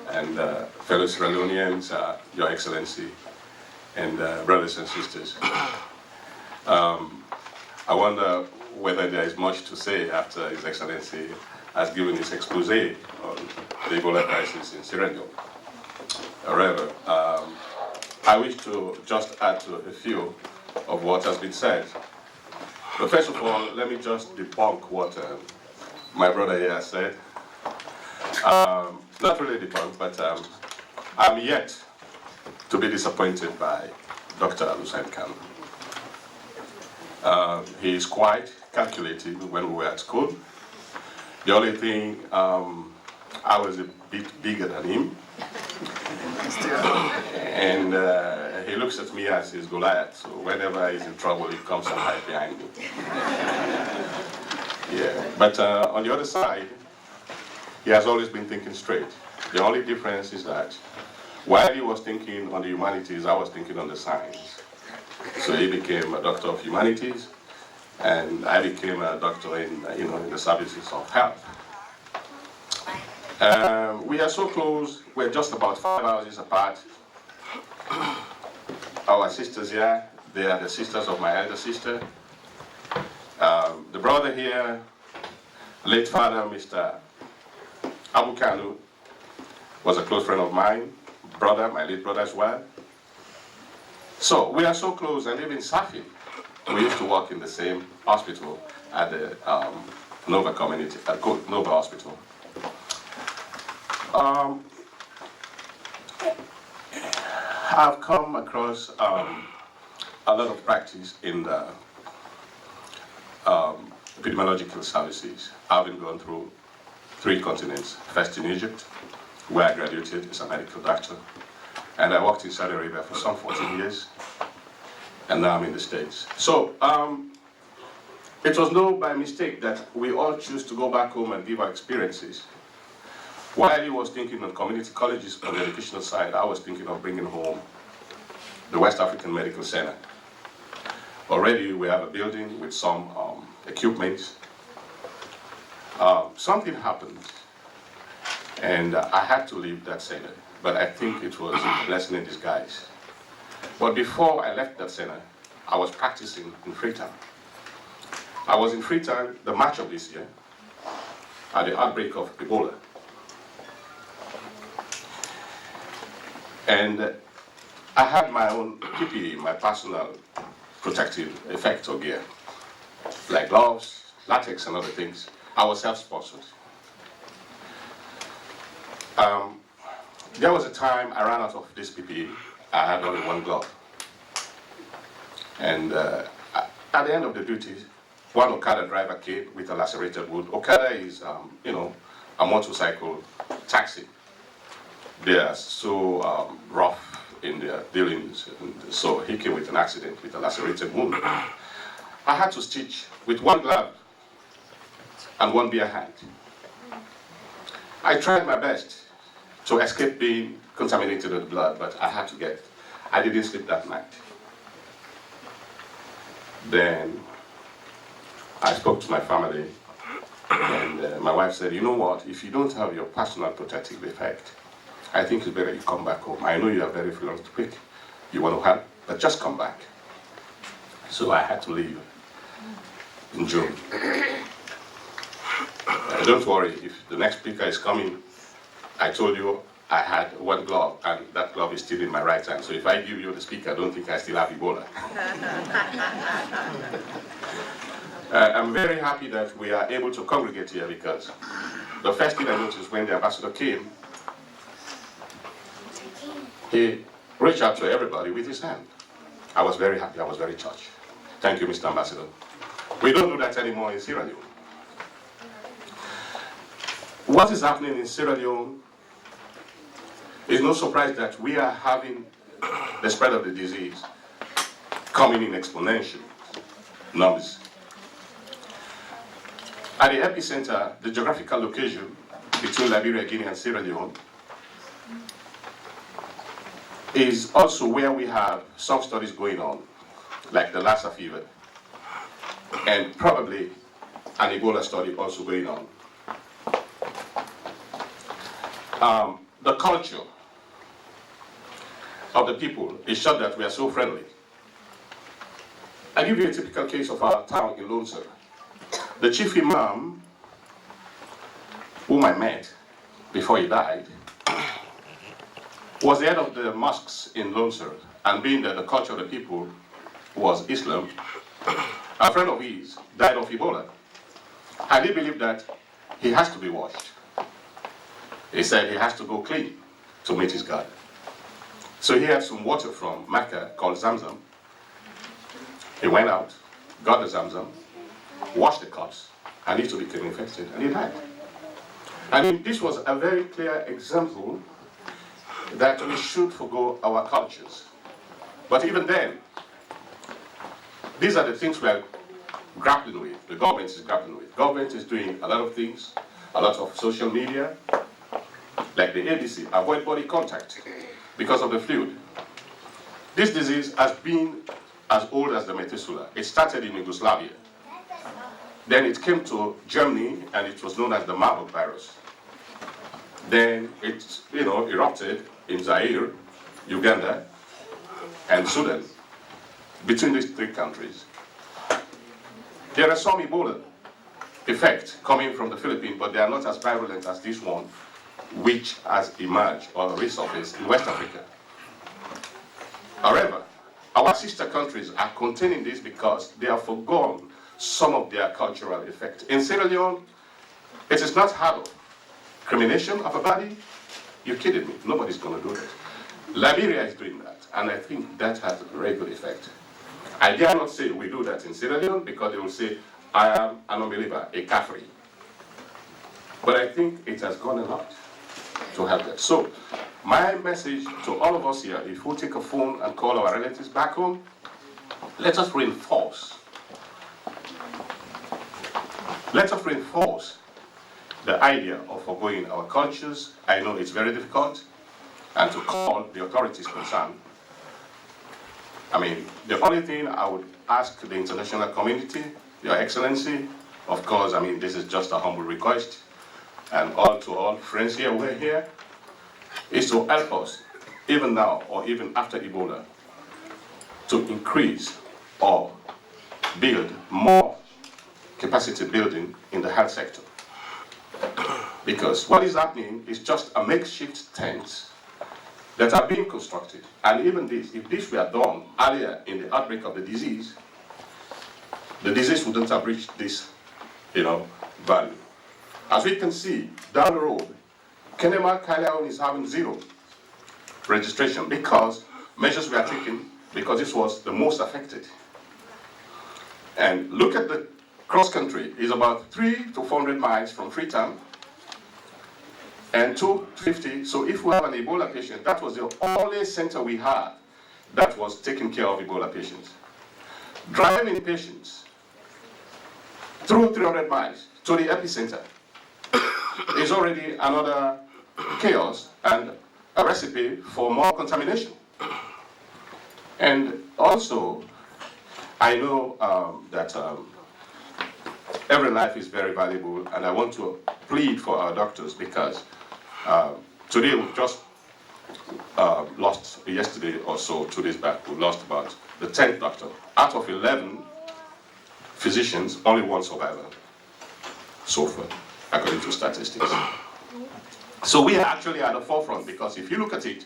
and fellow Sierra Leoneans, Your Excellency, and brothers and sisters. I wonder whether there is much to say after His Excellency has given his expose on the Ebola crisis in Sierra Leone. However, I wish to just add to a few of what has been said. But first of all, let me just debunk what my brother here said. Not really debunk, but I'm yet to be disappointed by Dr. Hussein Khan. He is quite calculated when we were at school. The only thing, I was a bit bigger than him. And he looks at me as his Goliath, so whenever he's in trouble, he comes and hides behind me. Yeah, but on the other side, he has always been thinking straight. The only difference is that while he was thinking on the humanities, I was thinking on the science. So he became a doctor of humanities, and I became a doctor in, in the services of health. We are so close, we're just about 5 houses apart. Our sisters here, they are the sisters of my elder sister. The brother here, late father, Mr. Abu Kanu, was a close friend of mine, brother, my late brother as well. So we are so close, and even Safi, we used to work in the same hospital at the Nova Community, Nova Hospital. I've come across a lot of practice in the epidemiological services. I've been going through 3 continents. First in Egypt, where I graduated as a medical doctor. And I worked in Saudi Arabia for some 14 years. And now I'm in the States. So it was not by mistake that we all choose to go back home and give our experiences. While he was thinking on community colleges on the educational side, I was thinking of bringing home the West African Medical Center. Already we have a building with some equipment. Something happened, and I had to leave that center, but I think it was a blessing in disguise. But before I left that center, I was practicing in Freetown. I was in Freetown the March of this year at the outbreak of Ebola. And I had my own PPE, my personal protective effector gear, like gloves, latex, and other things. I was self-sponsored. There was a time I ran out of this PPE. I had only one glove. And at the end of the duty, one Okada driver came with a lacerated wound. Okada is, a motorcycle taxi. They are so rough in their dealings, and so he came with an accident with a lacerated wound. I had to stitch with one glove and one bare hand. I tried my best to escape being contaminated with blood, but I didn't sleep that night. Then I spoke to my family, and my wife said, you know what, if you don't have your personal protective effect, I think it's better you come back home. I know you are very philanthropic, you want to help, but just come back. So I had to leave in June. Don't worry, if the next speaker is coming, I told you I had one glove, and that glove is still in my right hand. So if I give you the speaker, I don't think I still have Ebola. I'm very happy that we are able to congregate here, because the first thing I noticed when the ambassador came, he reached out to everybody with his hand. I was very happy, I was very touched. Thank you, Mr. Ambassador. We don't do that anymore in Sierra Leone. What is happening in Sierra Leone is no surprise that we are having the spread of the disease coming in exponential numbers. At the epicenter, the geographical location between Liberia, Guinea, and Sierra Leone is also where we have some studies going on, like the Lassa fever, and probably an Ebola study also going on. The culture of the people is such that we are so friendly. I give you a typical case of our town in Lone Sir. The chief imam, whom I met before he died, was the head of the mosques in Lone Sir, and being that the culture of the people was Islam, a friend of his died of Ebola. And he believed that he has to be washed. He said he has to go clean to meet his God. So he had some water from Mecca called Zamzam. He went out, got the Zamzam, washed the cups, and he too became infected, and he died. I mean, this was a very clear example that we should forgo our cultures. But even then, these are the things we are grappling with. The government is grappling with. Government is doing a lot of things, a lot of social media, like the ABC, avoid body contact because of the fluid. This disease has been as old as the Methuselah. It started in Yugoslavia. Then it came to Germany, and it was known as the Marburg virus. Then it, erupted in Zaire, Uganda, and Sudan. Between these three countries, there are some Ebola effects coming from the Philippines, but they are not as virulent as this one, which has emerged or resurfaced in West Africa. However, our sister countries are containing this because they have forgone some of their cultural effects. In Sierra Leone, it is not harbor. Cremation of a body? You're kidding me. Nobody's going to do that. Liberia is doing that, and I think that has a very good effect. I dare not say we do that in Sierra Leone because they will say, I am an unbeliever, a Kafri. But I think it has gone a lot to help that. So, my message to all of us here, if we take a phone and call our relatives back home, let us reinforce. Let us reinforce the idea of forgoing our cultures. I know it's very difficult, and to call the authorities concerned. I mean, the only thing I would ask the international community, Your Excellency, of course, I mean, this is just a humble request, and all to all friends here, we're here, is to help us, even now or even after Ebola, to increase or build more capacity building in the health sector. Because what is happening is just a makeshift tent that are being constructed. And even this, if this were done earlier in the outbreak of the disease wouldn't have reached this, value. As we can see, down the road, Kenema Kaliaon is having 0 registration because measures were taken because this was the most affected. And look at the cross country, it's about 300 to 400 miles from Freetown, and 250. So if we have an Ebola patient, that was the only center we had that was taking care of Ebola patients. Driving patients through 300 miles to the epicenter is already another chaos and a recipe for more contamination. And also, I know that every life is very valuable, and I want to plead for our doctors because today we've just lost, yesterday or so, 2 days back, we lost about the 10th doctor. Out of 11 physicians, only 1 survivor so far, according to statistics. So we are actually at the forefront because if you look at it,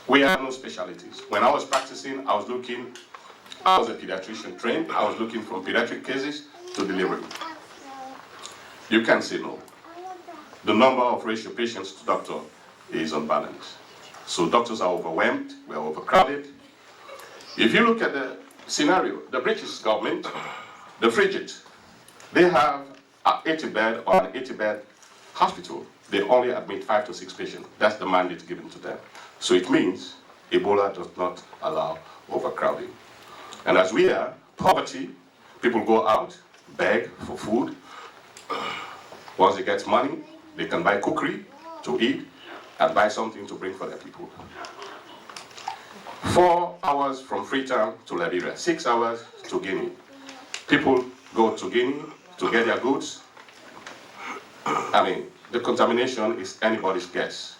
we have no specialties. When I was practicing, I was a pediatrician trained, I was looking from pediatric cases to delivery. You can't say no. The number of ratio patients to doctor is unbalanced. So doctors are overwhelmed, we're overcrowded. If you look at the scenario, the British government, the frigid, they have an 80-bed or an 80-bed hospital. They only admit 5 to 6 patients. That's the mandate given to them. So it means Ebola does not allow overcrowding. And as we are, poverty, people go out, beg for food. Once they get money, they can buy cookery to eat and buy something to bring for their people. 4 hours from Freetown to Liberia, 6 hours to Guinea. People go to Guinea to get their goods. I mean, the contamination is anybody's guess.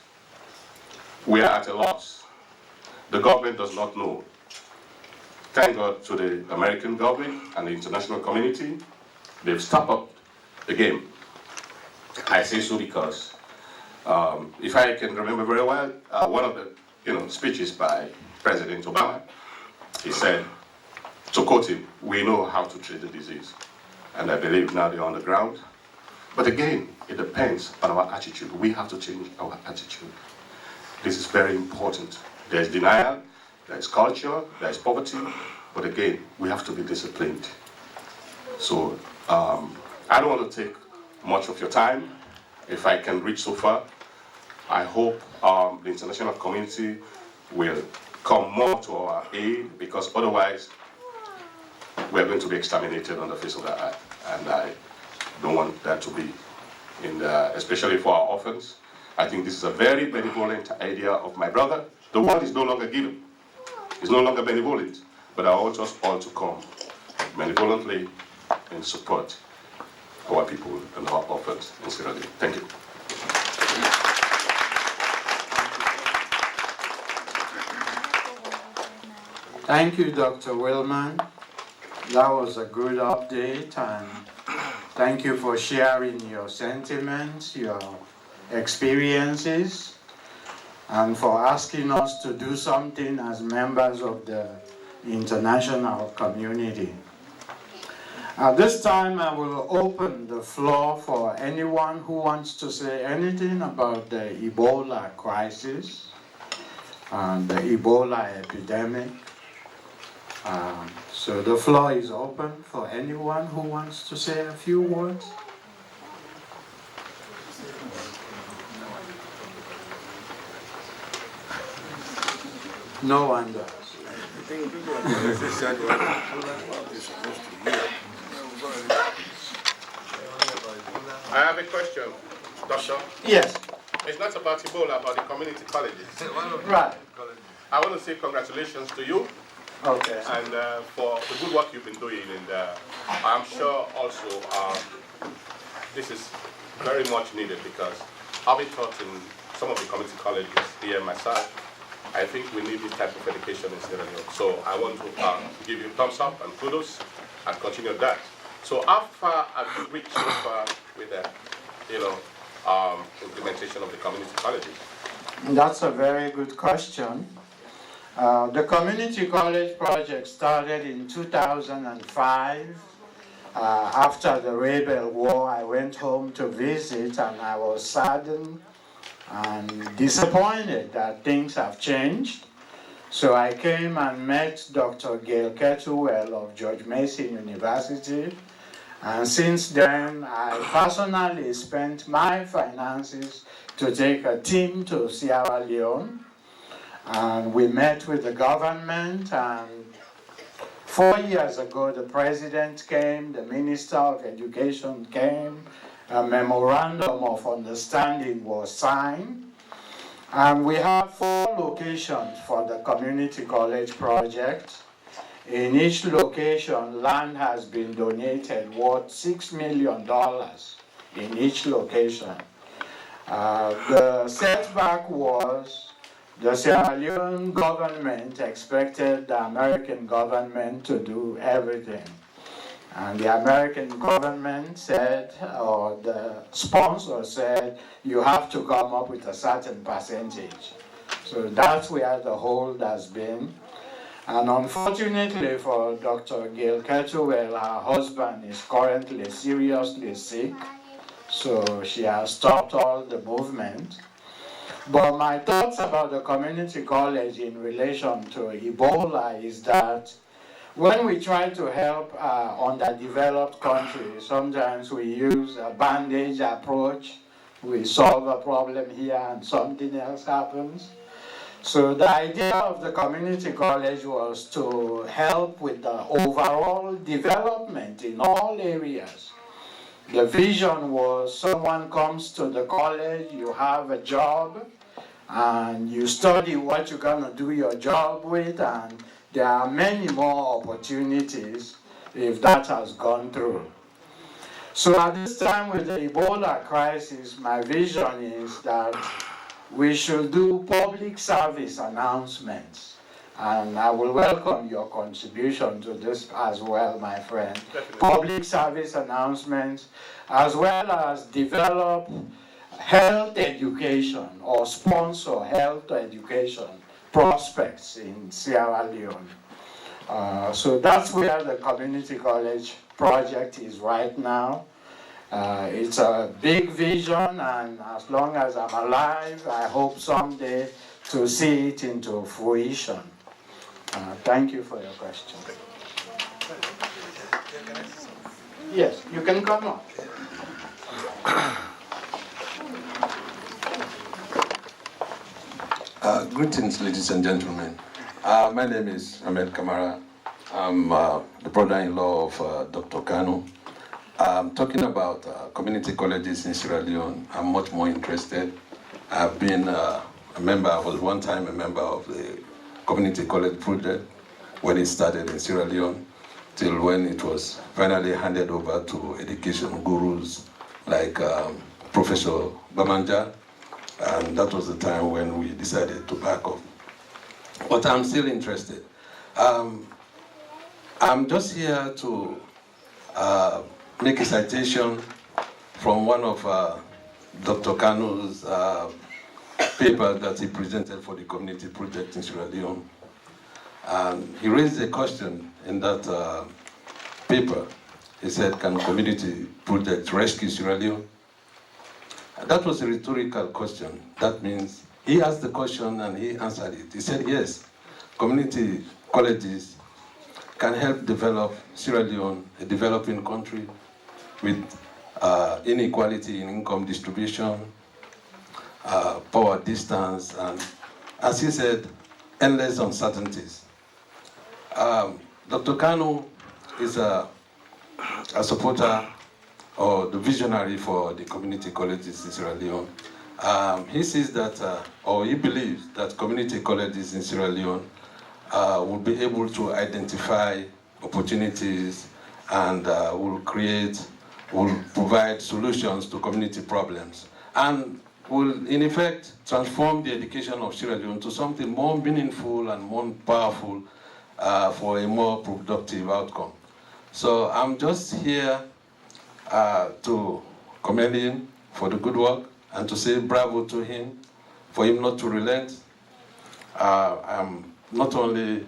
We are at a loss. The government does not know. Thank God to the American government and the international community, they've stepped up the game. I say so because, if I can remember very well, one of the speeches by President Obama, he said, to quote him, "We know how to treat the disease." And I believe now they're on the ground. But again, it depends on our attitude. We have to change our attitude. This is very important. There's denial, there's culture, there's poverty, but again, we have to be disciplined. So, I don't want to take much of your time. If I can reach so far, I hope the international community will come more to our aid, because otherwise, we're going to be exterminated on the face of the earth. And I don't want that to be, especially for our orphans. I think this is a very benevolent idea of my brother. The world is no longer given. It's no longer benevolent. But I want us all to come benevolently and support our people and our orphans in Sierra Leone. Thank you. Thank you, Dr. Willman. That was a good update, and thank you for sharing your sentiments, your experiences, and for asking us to do something as members of the international community. At this time, I will open the floor for anyone who wants to say anything about the Ebola crisis and the Ebola epidemic. So the floor is open for anyone who wants to say a few words. No one does. I have a question, Doctor. Yes. It's not about Ebola, about the community colleges. Right. I want to say congratulations to you. Okay. And for the good work you've been doing, and I'm sure also this is very much needed, because having taught in some of the community colleges here myself, I think we need this type of education in Sierra Leone. So I want to give you a thumbs up and kudos and continue that. So how far have you reached so far with the implementation of the community colleges? That's a very good question. The community college project started in 2005. After the Rebel War, I went home to visit, and I was saddened and disappointed that things have changed. So I came and met Dr. Gail Kettlewell of George Mason University. And since then, I personally spent my finances to take a team to Sierra Leone. And we met with the government, and 4 years ago the president came, the Minister of Education came, a memorandum of understanding was signed, and we have 4 locations for the community college project. In each location, land has been donated worth $6 million in each location. The setback was the Sierra Leone government expected the American government to do everything. And the American government said, or the sponsor said, you have to come up with a certain percentage. So that's where the hold has been. And unfortunately for Dr. Gail Kettlewell, her husband is currently seriously sick, so she has stopped all the movement. But my thoughts about the community college in relation to Ebola is that when we try to help underdeveloped countries, sometimes we use a bandage approach. We solve a problem here and something else happens. So the idea of the community college was to help with the overall development in all areas. The vision was someone comes to the college, you have a job, and you study what you're going to do your job with, and there are many more opportunities if that has gone through. So at this time with the Ebola crisis, my vision is that we should do public service announcements. And I will welcome your contribution to this as well, my friend. Definitely. Public service announcements, as well as develop health education or sponsor health education prospects in Sierra Leone. So that's where the community college project is right now. It's a big vision, and as long as I'm alive, I hope someday to see it into fruition. Thank you for your question. Yes, you can come on. Greetings, ladies and gentlemen. My name is Ahmed Kamara. I'm the brother-in-law of Dr. Kanu. I'm talking about community colleges in Sierra Leone. I'm much more interested. I've been a member, I was one time a member of the community college project when it started in Sierra Leone, till when it was finally handed over to education gurus like Professor Bamanja, and that was the time when we decided to back off. But I'm still interested. I'm just here to make a citation from one of Dr. Kanu's papers that he presented for the community project in Sierra Leone. He raised a question in that paper. He said, can community projects rescue Sierra Leone? That was a rhetorical question. That means he asked the question and he answered it. He said, yes, community colleges can help develop Sierra Leone, a developing country with inequality in income distribution, power distance, and as he said, endless uncertainties. Dr. Kanu is a supporter or the visionary for the community colleges in Sierra Leone. He sees that, or he believes that community colleges in Sierra Leone will be able to identify opportunities and will provide solutions to community problems, and will in effect transform the education of Sierra Leone to something more meaningful and more powerful for a more productive outcome. So I'm just here to commend him for the good work and to say bravo to him for him not to relent. I'm not only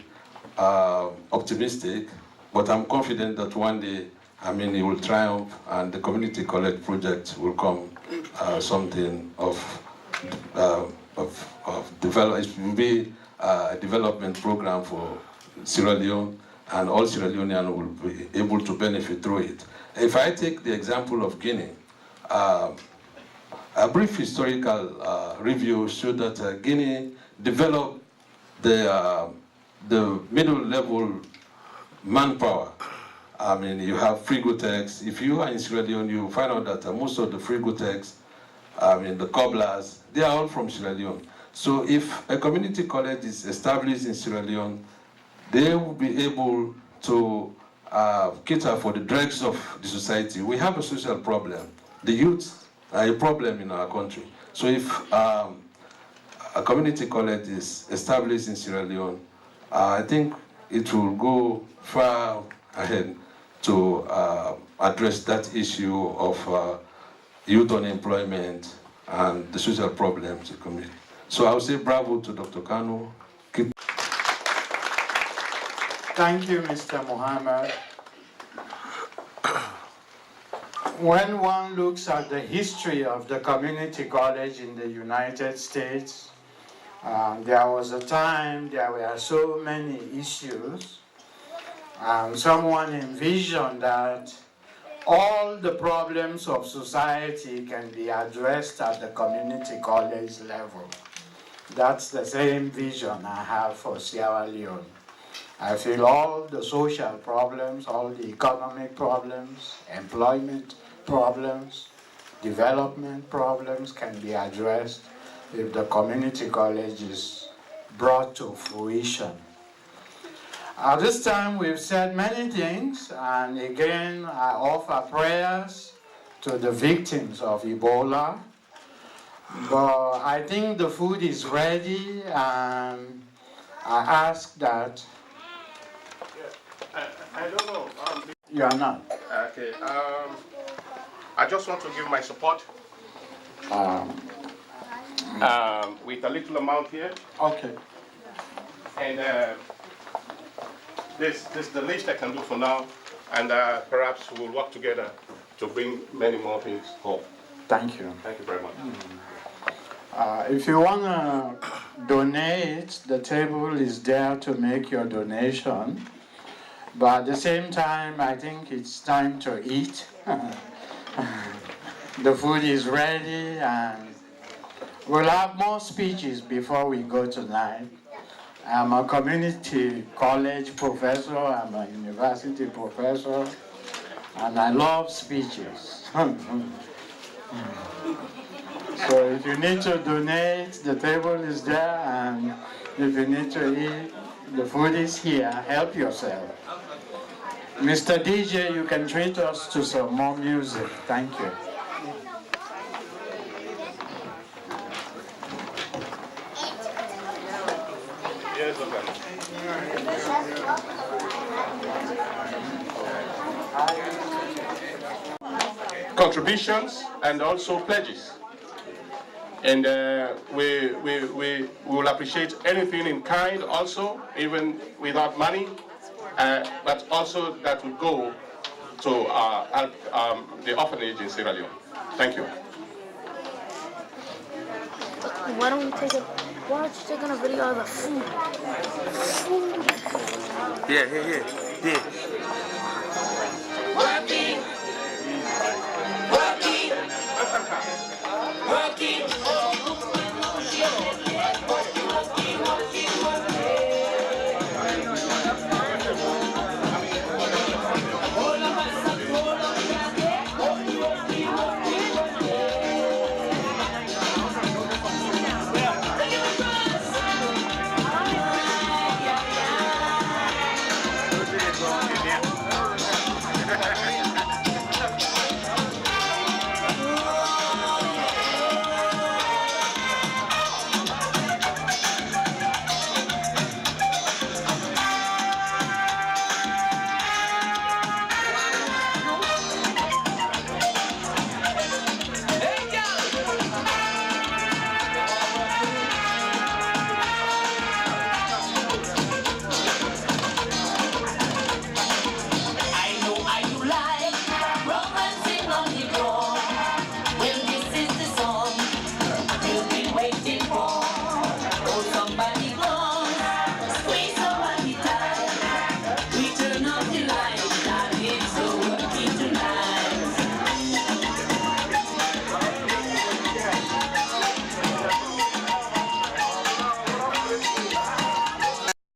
optimistic, but I'm confident that one day, he will triumph and the community college project will come something of develop. It will be a development program for Sierra Leone, and all Sierra Leoneans will be able to benefit through it. If I take the example of Guinea, a brief historical review showed that Guinea developed the middle-level manpower. You have Frigotex. If you are in Sierra Leone, you find out that most of the Frigotex, the cobblers, they are all from Sierra Leone. So if a community college is established in Sierra Leone, they will be able to cater for the dregs of the society. We have a social problem. The youth are a problem in our country. So if a community college is established in Sierra Leone, I think it will go far ahead to address that issue of youth unemployment and the social problems in the community. So I would say bravo to Dr. Kanu. Thank you, Mr. Mohammed. When one looks at the history of the community college in the United States, there was a time there were so many issues. Someone envisioned that all the problems of society can be addressed at the community college level. That's the same vision I have for Sierra Leone. I feel all the social problems, all the economic problems, employment problems, development problems can be addressed if the community college is brought to fruition. At this time, we've said many things, and again, I offer prayers to the victims of Ebola. But I think the food is ready, and I ask that. I don't know. You are not. Okay. I just want to give my support with a little amount here. Okay. And this is the least I can do for now. And perhaps we'll work together to bring many more things home. Thank you. Thank you very much. If you want to donate, the table is there to make your donation. But at the same time, I think it's time to eat. The food is ready, and we'll have more speeches before we go tonight. I'm a community college professor, I'm a university professor, and I love speeches. So if you need to donate, the table is there, and if you need to eat, the food is here. Help yourself. Mr. DJ, you can treat us to some more music. Thank you. Yes, okay. Contributions and also pledges. And we will appreciate anything in kind also, even without money, but also that will go to help the orphanage in Sierra Leone. Thank you. Why don't you take a, why aren't you taking a video of the food? Here. Working. Waiting